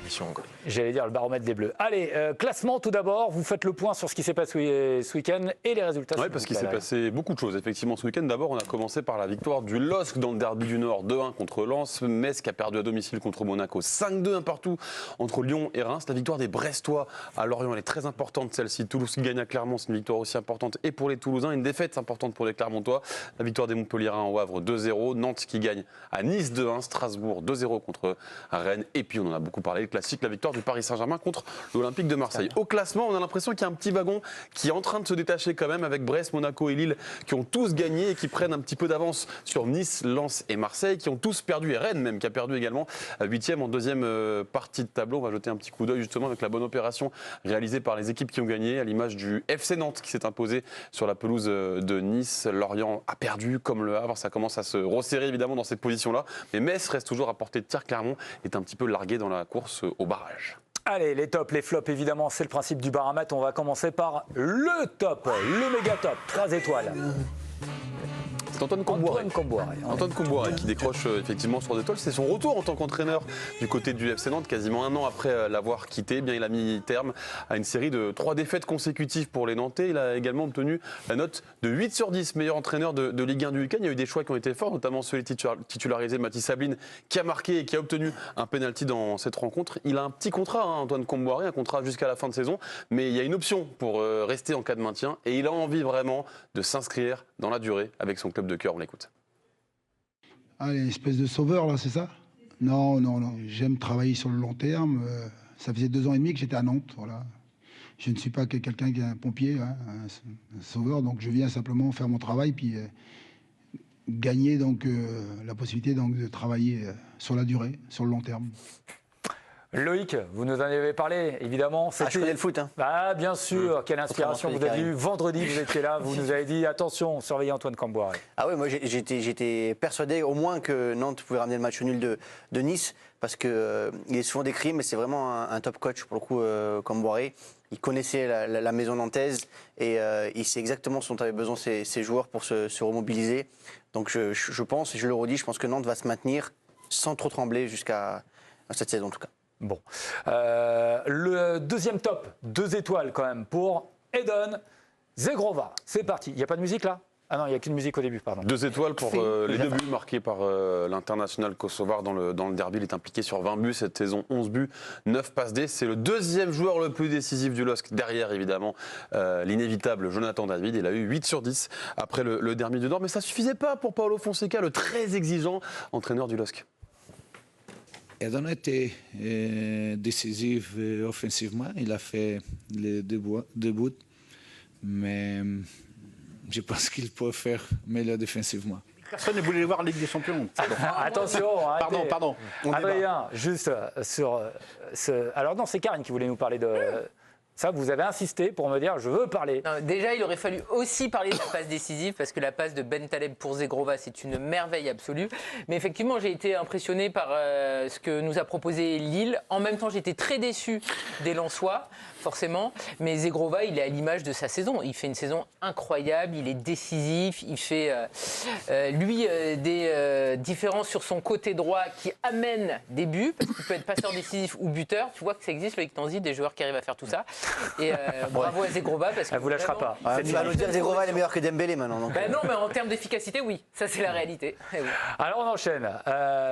compétition. J'allais dire le baromètre des Bleus. Allez, classement tout d'abord. Vous faites le point sur ce qui s'est passé ce week-end et les résultats. Oui, parce qu'il s'est passé beaucoup de choses effectivement ce week-end. D'abord, on a commencé par la victoire du LOSC dans le derby du Nord, 2-1 contre Lens. Metz qui a perdu à domicile contre Monaco, 5-2 un partout entre Lyon et Reims. La victoire des Brestois à Lorient, elle est très importante celle-ci. Toulouse qui gagne à Clermont, c'est une victoire aussi importante. Et pour les Toulousains, une défaite importante pour les Clermontois. La victoire des Montpelliérains au Havre, 2-0. Nantes qui gagne à Nice, 2-1. Strasbourg, 2-0 contre Rennes. Et puis, on en a beaucoup parlé, le classique, la victoire du Paris Saint-Germain contre l'Olympique de Marseille. Au classement, on a l'impression qu'il y a un petit wagon qui est en train de se détacher quand même, avec Brest, Monaco et Lille qui ont tous gagné et qui prennent un petit peu d'avance sur Nice, Lens et Marseille, qui ont tous perdu, et Rennes même qui a perdu également, 8e en deuxième partie de tableau. On va jeter un petit coup d'œil justement avec la bonne opération réalisée par les équipes qui ont gagné, à l'image du FC Nantes qui s'est imposé sur la pelouse de Nice. Lorient a perdu comme le Havre, ça commence à se resserrer évidemment dans cette position-là, mais Metz reste toujours à portée de tir. Clermont est un petit peu largué dans la course au barrage. Allez, les tops, les flops, évidemment, c'est le principe du baromètre. On va commencer par le top, le méga top, 3 étoiles. C'est Antoine Kombouaré qui décroche effectivement sur des étoiles. C'est son retour en tant qu'entraîneur du côté du FC Nantes, quasiment un an après l'avoir quitté. Eh bien, il a mis terme à une série de 3 défaites consécutives pour les Nantais. Il a également obtenu la note de 8 sur 10, meilleur entraîneur de Ligue 1 du week-end. Il y a eu des choix qui ont été forts, notamment celui titularisé Mathis Sabline, qui a marqué et qui a obtenu un penalty dans cette rencontre. Il a un petit contrat, Antoine Kombouaré, un contrat jusqu'à la fin de saison, mais il y a une option pour rester en cas de maintien et il a envie vraiment de s'inscrire dans la durée avec son club de cœur. On l'écoute. Ah, une espèce de sauveur, là, c'est ça? Non. J'aime travailler sur le long terme. Ça faisait 2 ans et demi que j'étais à Nantes, voilà. Je ne suis pas quelqu'un qui est un pompier, un sauveur, donc je viens simplement faire mon travail, puis gagner donc, la possibilité donc, de travailler sur la durée, sur le long terme. Loïc, vous nous en avez parlé, évidemment. Je connais le foot. Ah, bien sûr, quelle inspiration. Vous avez vu vendredi, vous étiez là, vous nous avez dit attention, surveillez Antoine Kombouaré. Ah oui, moi j'étais persuadé au moins que Nantes pouvait ramener le match nul de Nice, parce qu'il est souvent décrit, mais c'est vraiment un top coach pour le coup, Kombouaré. Il connaissait la maison nantaise et il sait exactement ce dont avaient besoin ses joueurs pour se remobiliser. Donc je pense, et je le redis, je pense que Nantes va se maintenir sans trop trembler jusqu'à cette saison en tout cas. Bon. Le deuxième top, 2 étoiles quand même, pour Edon Zegrova. C'est parti. Il n'y a pas de musique là? Ah non, il n'y a qu'une musique au début, pardon. 2 étoiles pour les 2 buts marqués par l'international kosovar dans le derby. Il est impliqué sur 20 buts cette saison, 11 buts, 9 passes D. C'est le 2e joueur le plus décisif du LOSC. Derrière, évidemment, l'inévitable Jonathan David. Il a eu 8 sur 10 après le derby du Nord. Mais ça ne suffisait pas pour Paulo Fonseca, le très exigeant entraîneur du LOSC. Edon était décisif offensivement. Il a fait les 2 buts, mais je pense qu'il peut faire meilleur défensivement. Personne ne voulait voir la Ligue des Champions. Attention, pardon. Adrien, juste sur ce... Alors non, c'est Karine qui voulait nous parler de... Ça, vous avez insisté pour me dire, je veux parler. Non, déjà, il aurait fallu aussi parler de la passe décisive, parce que la passe de Ben Taleb pour Zegrova, c'est une merveille absolue. Mais effectivement, j'ai été impressionné par ce que nous a proposé Lille. En même temps, j'étais très déçu des Lensois, forcément. Mais Zegrova, il est à l'image de sa saison. Il fait une saison incroyable, il est décisif, il fait, des différences sur son côté droit qui amènent des buts, parce qu'il peut être passeur décisif ou buteur. Tu vois que ça existe, Loïc Tanzi, des joueurs qui arrivent à faire tout ça. Et bravo à Zegrova, parce que elle vous lâchera pas. Tu vas nous dire Zegrova est meilleur que Dembélé maintenant. Donc. Non, mais en termes d'efficacité, oui. Ça, c'est la réalité. Oui. Alors, on enchaîne.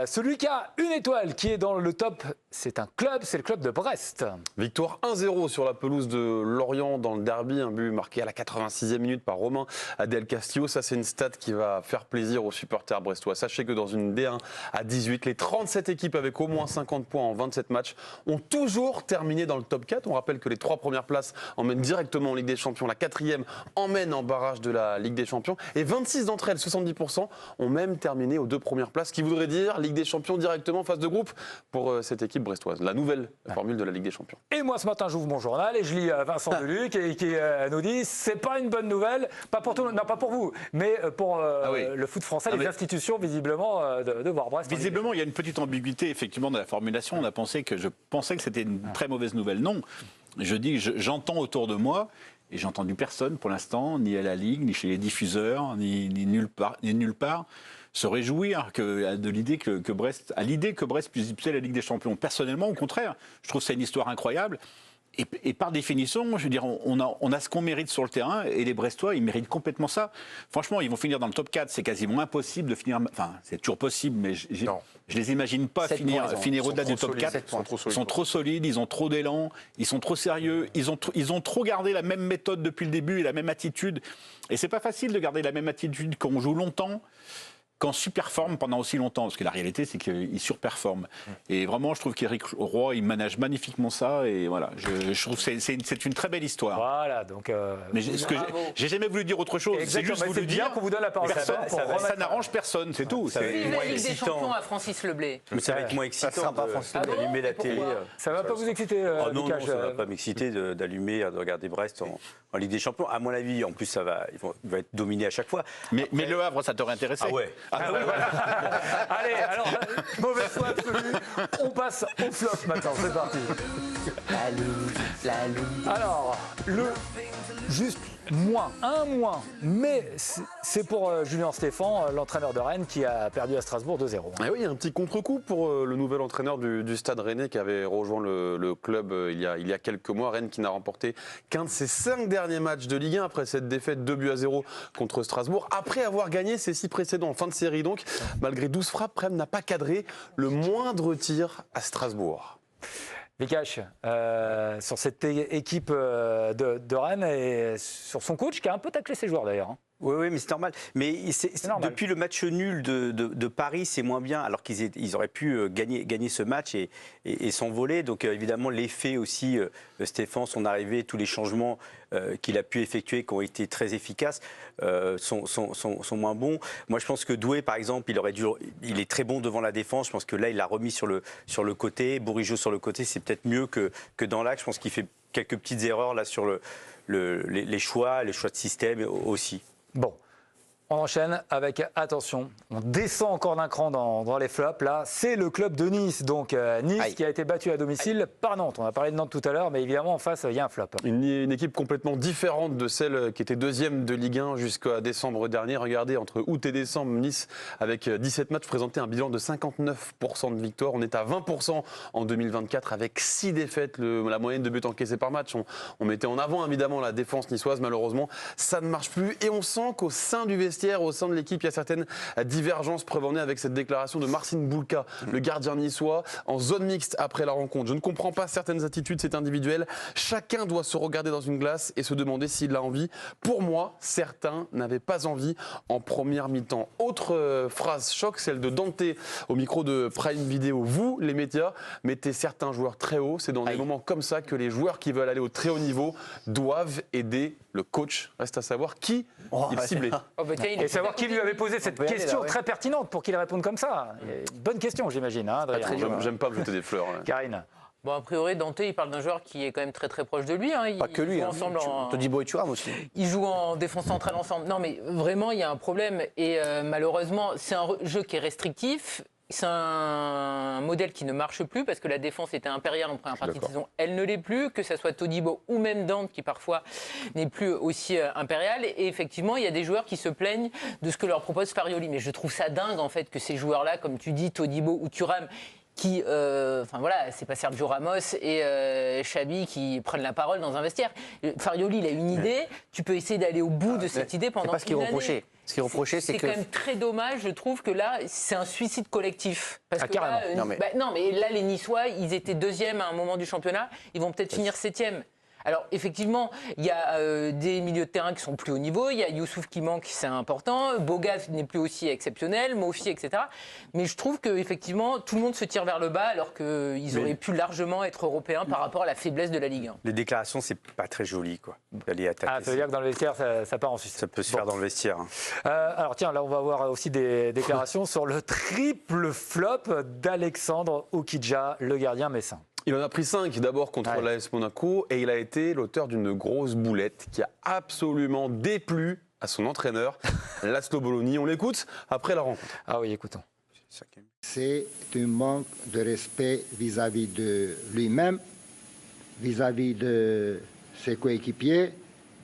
Celui qui a 1 étoile, qui est dans le top, c'est un club, c'est le club de Brest. Victoire 1-0 sur la pelouse de Lorient dans le derby. Un but marqué à la 86e minute par Romain Adel Castillo. Ça, c'est une stat qui va faire plaisir aux supporters brestois. Sachez que dans une D1 à 18, les 37 équipes avec au moins 50 points en 27 matchs ont toujours terminé dans le top 4. On rappelle que les 3 premières places emmènent directement en Ligue des Champions. La 4e emmène en barrage de la Ligue des Champions. Et 26 d'entre elles, 70%, ont même terminé aux 2 premières places, ce qui voudrait dire Ligue des Champions directement en phase de groupe pour cette équipe brestoise. La nouvelle formule de la Ligue des Champions. Et moi, ce matin, j'ouvre mon journal et je lis Vincent Deluc qui nous dit c'est pas une bonne nouvelle, pas pour tout, non pas pour vous, mais pour le foot français, les institutions visiblement de voir Brest. Visiblement, il y a une petite ambiguïté effectivement dans la formulation. Je pensais que c'était une très mauvaise nouvelle. Non. J'entends autour de moi, et j'ai entendu personne pour l'instant, ni à la Ligue, ni chez les diffuseurs, ni nulle part, se réjouir de l'idée que Brest puisse disputer la Ligue des Champions. Personnellement, au contraire, je trouve que c'est une histoire incroyable. Et par définition, je veux dire, on a ce qu'on mérite sur le terrain et les Brestois, ils méritent complètement ça. Franchement, ils vont finir dans le top 4. C'est quasiment impossible de finir. Enfin, c'est toujours possible, mais je les imagine pas finir au-delà du top 4. Ils sont trop solides, ils ont trop d'élan, ils sont trop sérieux, ils ont trop gardé la même méthode depuis le début et la même attitude. Et c'est pas facile de garder la même attitude quand on joue longtemps, qu'en surperforme pendant aussi longtemps, parce que la réalité, c'est qu'il surperforme. Et vraiment, je trouve qu'Éric Roy, il manage magnifiquement ça, et voilà, je trouve que c'est une très belle histoire. Voilà, donc... Mais j'ai jamais voulu dire autre chose, c'est juste voulu dire qu'on vous donne la parole. Ça n'arrange personne, c'est tout. Vive la Ligue des Champions à Francis Leblay. Mais ça va être moins excitant d'allumer la télé. Ça va pas vous exciter, non, ça va pas m'exciter d'allumer, de regarder Brest en Ligue des Champions. À mon avis, en plus, il va être dominé à chaque fois. Mais Le Havre, ça t'aurait intéressé? Ah ouais. Allez, alors, mauvaise foi absolue. On passe au flop maintenant, c'est parti. Alors, juste un moins, mais c'est pour Julien Stéphan, l'entraîneur de Rennes, qui a perdu à Strasbourg 2-0. Et oui, un petit contre-coup pour le nouvel entraîneur du Stade Rennais qui avait rejoint le club il y a quelques mois. Rennes qui n'a remporté qu'un de ses 5 derniers matchs de Ligue 1 après cette défaite 2-0 contre Strasbourg. Après avoir gagné ses 6 précédents en fin de série, donc, malgré 12 frappes, Rennes n'a pas cadré le moindre tir à Strasbourg. Vikash, sur cette équipe de Rennes et sur son coach qui a un peu taclé ses joueurs d'ailleurs. Oui, mais c'est normal. Mais depuis le match nul de Paris, c'est moins bien, alors qu'ils auraient pu gagner ce match et s'envoler. Donc évidemment, l'effet aussi, Stéphane, son arrivée, tous les changements qu'il a pu effectuer, qui ont été très efficaces, sont moins bons. Moi, je pense que Doué, par exemple, il est très bon devant la défense. Je pense que là, il l'a remis sur le côté. Bourigeaud sur le côté, c'est peut-être mieux que dans l'axe. Je pense qu'il fait quelques petites erreurs là sur les choix de système aussi. Bon, on enchaîne avec, attention, on descend encore d'un cran dans les flops. Là, c'est le club de Nice. Donc Nice qui a été battu à domicile par Nantes. On a parlé de Nantes tout à l'heure, mais évidemment en face, il y a un flop. Une équipe complètement différente de celle qui était deuxième de Ligue 1 jusqu'à décembre dernier. Regardez, entre août et décembre, Nice, avec 17 matchs, présentait un bilan de 59% de victoire. On est à 20% en 2024 avec 6 défaites. La moyenne de buts encaissés par match. On mettait en avant évidemment la défense niçoise. Malheureusement, ça ne marche plus. Et on sent qu'au sein du vestiaire, au sein de l'équipe, il y a certaines divergences. Preuve en est avec cette déclaration de Marcin Bulka, le gardien niçois, en zone mixte après la rencontre. Je ne comprends pas certaines attitudes, c'est individuel. Chacun doit se regarder dans une glace et se demander s'il a envie. Pour moi, certains n'avaient pas envie en première mi-temps. Autre phrase choc, celle de Dante au micro de Prime Video. Vous, les médias, mettez certains joueurs très haut. C'est dans des moments comme ça que les joueurs qui veulent aller au très haut niveau doivent aider le coach. Reste à savoir qui il ciblait. Et savoir qui lui avait posé cette question très pertinente pour qu'il réponde comme ça. Une bonne question, j'imagine. Hein, J'aime pas me jeter des fleurs. Karine. Bon, a priori, Dante, il parle d'un joueur qui est quand même très très proche de lui. Hein. Pas que lui, hein. Todibo et Thuram aussi. Ils jouent en défense centrale ensemble. Non, mais vraiment, il y a un problème. Et malheureusement, c'est un jeu qui est restrictif. C'est un modèle qui ne marche plus parce que la défense était impériale en première partie de saison. Elle ne l'est plus, que ce soit Todibo ou même Dante qui parfois n'est plus aussi impérial. Et effectivement, il y a des joueurs qui se plaignent de ce que leur propose Farioli. Mais je trouve ça dingue en fait que ces joueurs-là, comme tu dis, Todibo ou Thuram, qui, enfin voilà, c'est pas Sergio Ramos et Xabi qui prennent la parole dans un vestiaire. Farioli, il a une idée, tu peux essayer d'aller au bout de cette idée pendant une année. C'est pas ce qu'il reprochait. Ce qui est reproché, c'est que... quand même très dommage, je trouve que là, c'est un suicide collectif. Parce que carrément. Là, non, mais là, les Niçois, ils étaient deuxièmes à un moment du championnat, ils vont peut-être finir septième. Alors, effectivement, il y a des milieux de terrain qui sont plus haut niveau. Il y a Youssouf qui manque, c'est important. Boga n'est plus aussi exceptionnel. Mofi, etc. Mais je trouve qu'effectivement, tout le monde se tire vers le bas alors qu'ils auraient pu largement être européens par rapport à la faiblesse de la Ligue 1. Les déclarations, c'est pas très joli, quoi. D'aller attaquer. Ah, ça veut dire que dans le vestiaire, ça part en Suisse. Ça peut se faire dans le vestiaire. Hein. Alors tiens, là, on va avoir aussi des déclarations sur le triple flop d'Alexandre Oukidja, le gardien messin. Il en a pris 5 d'abord contre l'AS Monaco et il a été l'auteur d'une grosse boulette qui a absolument déplu à son entraîneur, Laszlo Bologna. On l'écoute après la rencontre. Ah oui, écoutons. C'est un manque de respect vis-à-vis de lui-même, vis-à-vis de ses coéquipiers,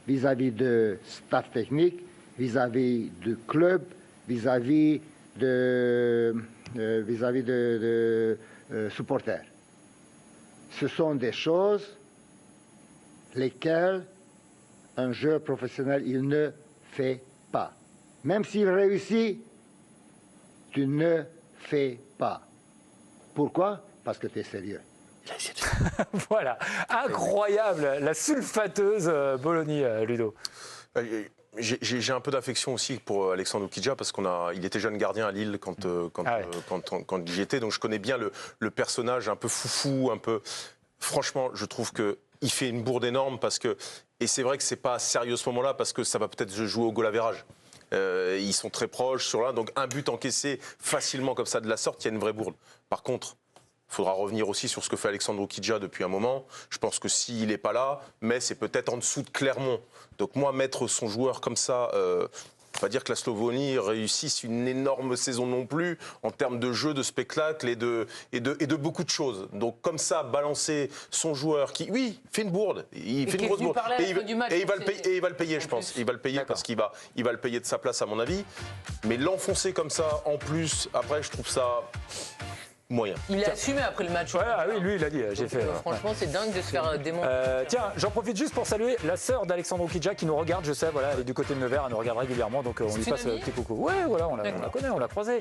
vis-à-vis de staff technique, vis-à-vis du club, vis-à-vis vis-à-vis de supporters. Ce sont des choses lesquelles un joueur professionnel il ne fait pas. Même s'il réussit, tu ne fais pas. Pourquoi? Parce que tu es sérieux. Voilà, incroyable, la sulfateuse Bologna, Ludo. J'ai un peu d'affection aussi pour Alexandre Oukidja parce qu'il était jeune gardien à Lille quand j'y étais, donc je connais bien le personnage un peu foufou, un peu. Franchement, je trouve qu'il fait une bourde énorme et c'est vrai que c'est pas sérieux ce moment-là parce que ça va peut-être jouer au goal average. Ils sont très proches sur l'un, donc un but encaissé facilement comme ça de la sorte, il y a une vraie bourde. Par contre, il faudra revenir aussi sur ce que fait Alexandre Oukidja depuis un moment. Je pense que s'il n'est pas là, mais c'est peut-être en dessous de Clermont. Donc moi, mettre son joueur comme ça, pas dire que la Slovénie réussisse une énorme saison non plus en termes de jeu, de spectacle et de beaucoup de choses. Donc comme ça, balancer son joueur qui, oui, fait une bourde, il fait une grosse bourde et il va le payer, je pense. Il va le payer parce qu'il va le payer de sa place à mon avis. Mais l'enfoncer comme ça, en plus, après, je trouve ça moyen. Il a assumé après le match. Ouais, oui, lui, il a dit, j'ai fait. Franchement, c'est dingue de se faire démonter. Tiens, j'en profite juste pour saluer la sœur d'Alexandre Oukidja qui nous regarde, je sais, voilà, elle est du côté de Nevers, elle nous regarde régulièrement, donc on lui passe un petit coucou. Ouais, voilà, on la connaît, on l'a croisée.